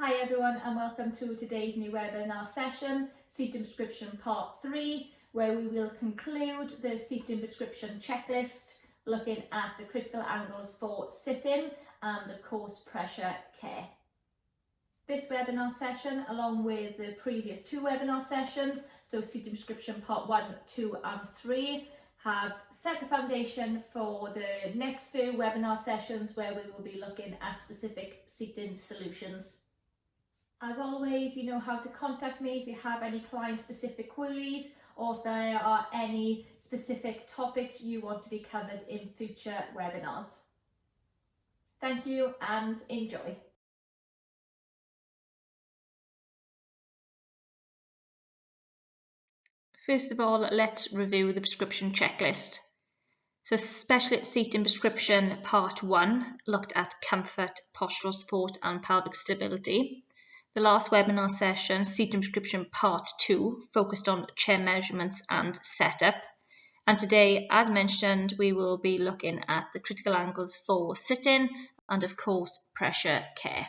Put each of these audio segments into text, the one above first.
Hi everyone and welcome to today's new webinar session, Seating Prescription Part 3, where we will conclude the Seating Prescription checklist, looking at the critical angles for sitting and of course pressure care. This webinar session, along with the previous two webinar sessions, so Seating Prescription Part 1, 2 and 3, have set the foundation for the next few webinar sessions where we will be looking at specific seating solutions. As always, you know how to contact me if you have any client-specific queries or if there are any specific topics you want to be covered in future webinars. Thank you and enjoy. First of all, let's review the prescription checklist. So specialist seating prescription part 1 looked at comfort, postural support and pelvic stability. The last webinar session, seating prescription part 2, focused on chair measurements and setup. And today, as mentioned, we will be looking at the critical angles for sitting and of course pressure care.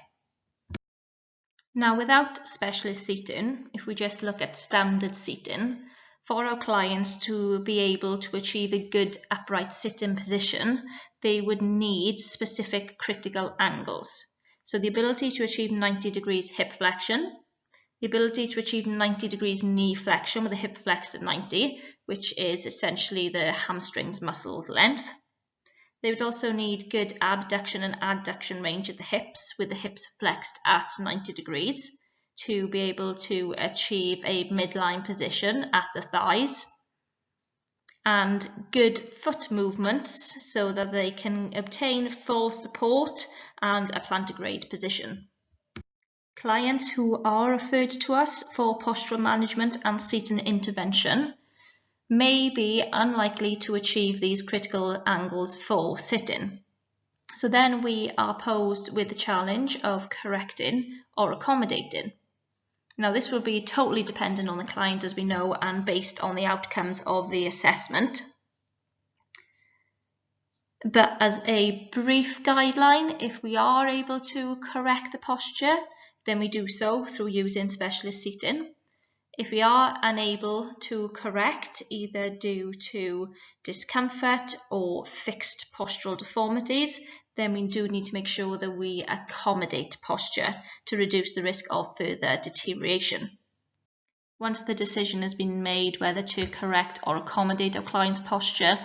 Now, without specialist seating, if we just look at standard seating, for our clients to be able to achieve a good upright sitting position, they would need specific critical angles. So the ability to achieve 90 degrees hip flexion, the ability to achieve 90 degrees knee flexion with the hip flexed at 90, which is essentially the hamstrings muscles length. They would also need good abduction and adduction range at the hips, with the hips flexed at 90 degrees, to be able to achieve a midline position at the thighs, and good foot movements so that they can obtain full support and a plantigrade position. Clients who are referred to us for postural management and seating intervention may be unlikely to achieve these critical angles for sitting. So then we are posed with the challenge of correcting or accommodating. Now, this will be totally dependent on the client, as we know, and based on the outcomes of the assessment. But as a brief guideline, if we are able to correct the posture, then we do so through using specialist seating. If we are unable to correct, either due to discomfort or fixed postural deformities, then we do need to make sure that we accommodate posture to reduce the risk of further deterioration. Once the decision has been made whether to correct or accommodate our client's posture,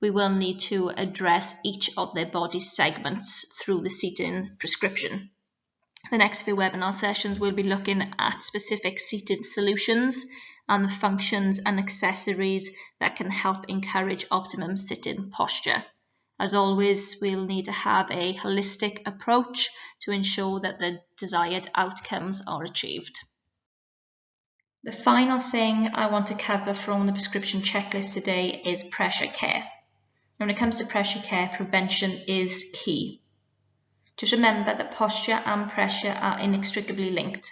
we will need to address each of their body segments through the seating prescription. The next few webinar sessions will be looking at specific seated solutions and the functions and accessories that can help encourage optimum sitting posture. As always, we'll need to have a holistic approach to ensure that the desired outcomes are achieved. The final thing I want to cover from the prescription checklist today is pressure care. When it comes to pressure care, prevention is key. Just remember that posture and pressure are inextricably linked,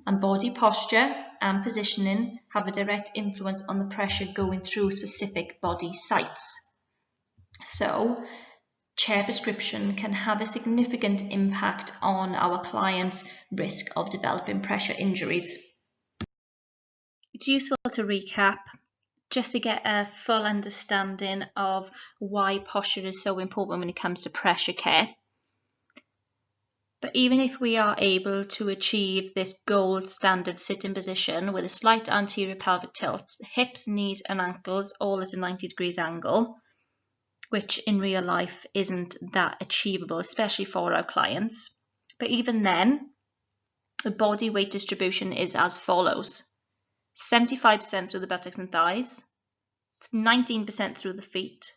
and body posture and positioning have a direct influence on the pressure going through specific body sites. So, chair prescription can have a significant impact on our clients' risk of developing pressure injuries. It's useful to recap just to get a full understanding of why posture is so important when it comes to pressure care. But even if we are able to achieve this gold standard sitting position with a slight anterior pelvic tilt, hips, knees and ankles all at a 90 degrees angle, which in real life isn't that achievable, especially for our clients. But even then, the body weight distribution is as follows: 75% through the buttocks and thighs, 19% through the feet,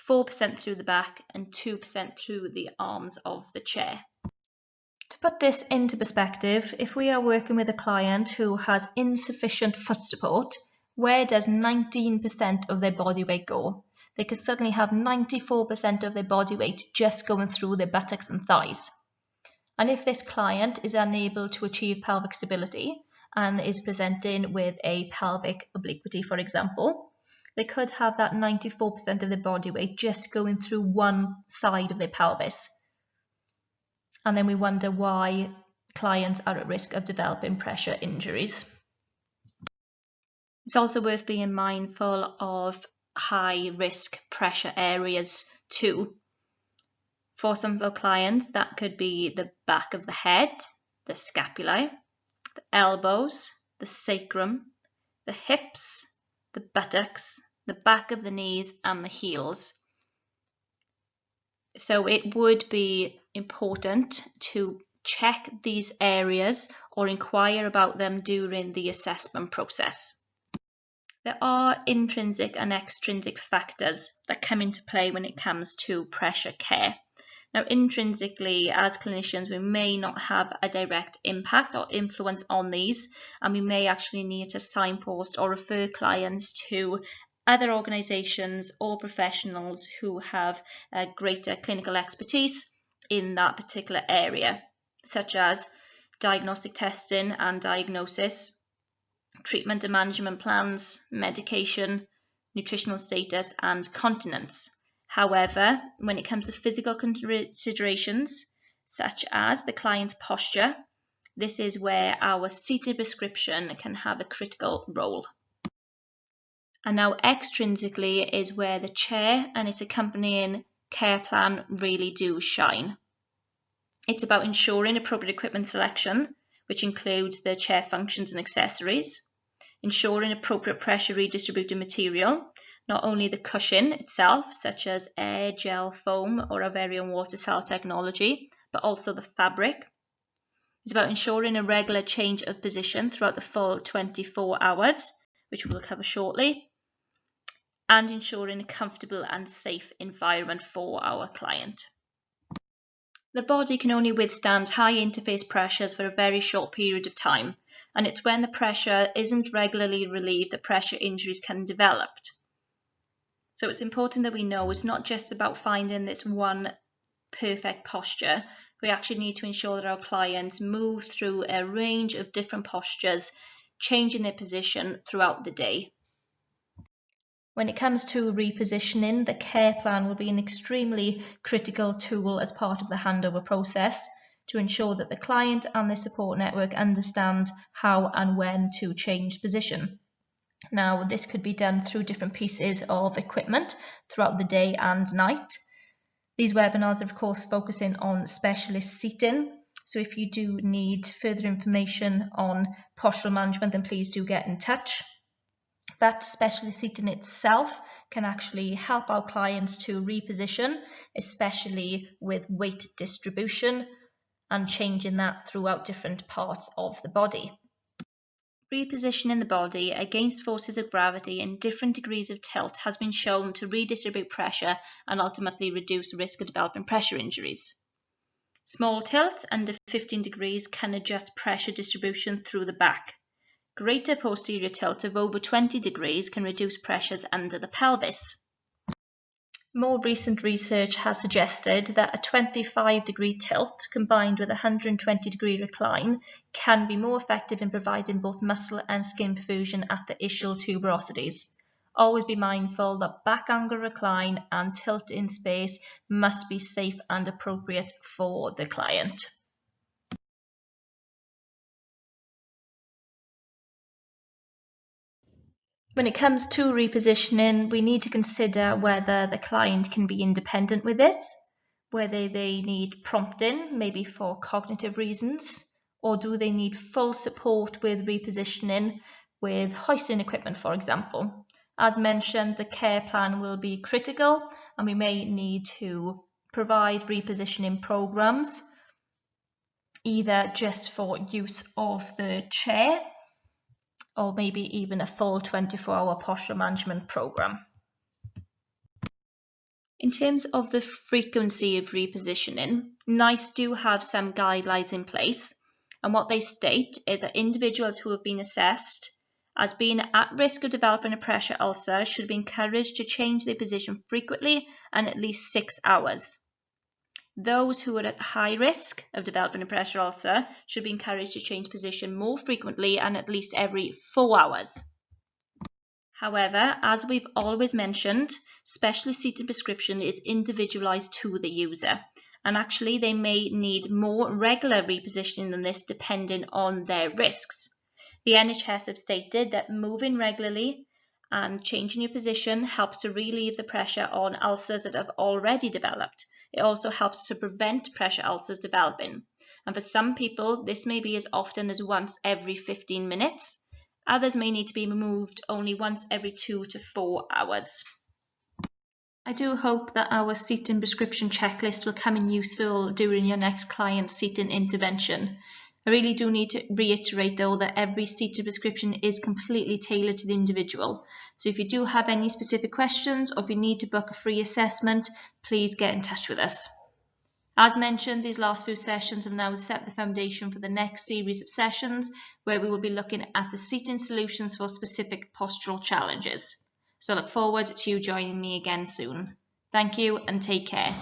4% through the back, and 2% through the arms of the chair. To put this into perspective, if we are working with a client who has insufficient foot support, where does 19% of their body weight go? They could suddenly have 94% of their body weight just going through their buttocks and thighs. And if this client is unable to achieve pelvic stability and is presenting with a pelvic obliquity, for example, they could have that 94% of their body weight just going through one side of their pelvis. And then we wonder why clients are at risk of developing pressure injuries. It's also worth being mindful of high risk pressure areas too. For some of our clients, that could be the back of the head, the scapulae, the elbows, the sacrum, the hips, the buttocks, the back of the knees and the heels. So it would be important to check these areas or inquire about them during the assessment process. There are intrinsic and extrinsic factors that come into play when it comes to pressure care. Now, intrinsically, as clinicians, we may not have a direct impact or influence on these, and we may actually need to signpost or refer clients to other organisations or professionals who have greater clinical expertise in that particular area, such as diagnostic testing and diagnosis, treatment and management plans, medication, nutritional status, and continence. However, when it comes to physical considerations, such as the client's posture, this is where our seated prescription can have a critical role. And now extrinsically is where the chair and its accompanying care plan really do shine. It's about ensuring appropriate equipment selection, which includes the chair functions and accessories, ensuring appropriate pressure redistributing material, not only the cushion itself, such as air, gel, foam, or our very own water cell technology, but also the fabric. It's about ensuring a regular change of position throughout the full 24 hours, which we will cover shortly, and ensuring a comfortable and safe environment for our client. The body can only withstand high interface pressures for a very short period of time, and it's when the pressure isn't regularly relieved that pressure injuries can develop. So it's important that we know it's not just about finding this one perfect posture. We actually need to ensure that our clients move through a range of different postures, changing their position throughout the day. When it comes to repositioning, the care plan will be an extremely critical tool as part of the handover process to ensure that the client and the support network understand how and when to change position. Now, this could be done through different pieces of equipment throughout the day and night. These webinars are, of course, focusing on specialist seating. So if you do need further information on postural management, then please do get in touch. That specialist seating itself can actually help our clients to reposition, especially with weight distribution and changing that throughout different parts of the body. Repositioning the body against forces of gravity in different degrees of tilt has been shown to redistribute pressure and ultimately reduce risk of developing pressure injuries. Small tilt under 15 degrees can adjust pressure distribution through the back. Greater posterior tilt of over 20 degrees can reduce pressures under the pelvis. More recent research has suggested that a 25-degree tilt combined with a 120-degree recline can be more effective in providing both muscle and skin perfusion at the ischial tuberosities. Always be mindful that back angle recline and tilt in space must be safe and appropriate for the client. When it comes to repositioning, we need to consider whether the client can be independent with this, whether they need prompting, maybe for cognitive reasons, or do they need full support with repositioning with hoisting equipment, for example. As mentioned, the care plan will be critical and we may need to provide repositioning programs, either just for use of the chair or maybe even a full 24-hour postural management program. In terms of the frequency of repositioning, NICE do have some guidelines in place, and what they state is that individuals who have been assessed as being at risk of developing a pressure ulcer should be encouraged to change their position frequently and at least 6 hours. Those who are at high risk of developing a pressure ulcer should be encouraged to change position more frequently and at least every 4 hours. However, as we've always mentioned, specialist seated prescription is individualized to the user, and actually they may need more regular repositioning than this depending on their risks. The NHS have stated that moving regularly and changing your position helps to relieve the pressure on ulcers that have already developed. It also helps to prevent pressure ulcers developing. And for some people, this may be as often as once every 15 minutes. Others may need to be moved only once every 2 to 4 hours. I do hope that our seating prescription checklist will come in useful during your next client seating intervention. I really do need to reiterate though that every seating prescription is completely tailored to the individual. So if you do have any specific questions or if you need to book a free assessment, please get in touch with us. As mentioned, these last few sessions have now set the foundation for the next series of sessions where we will be looking at the seating solutions for specific postural challenges. So I look forward to you joining me again soon. Thank you and take care.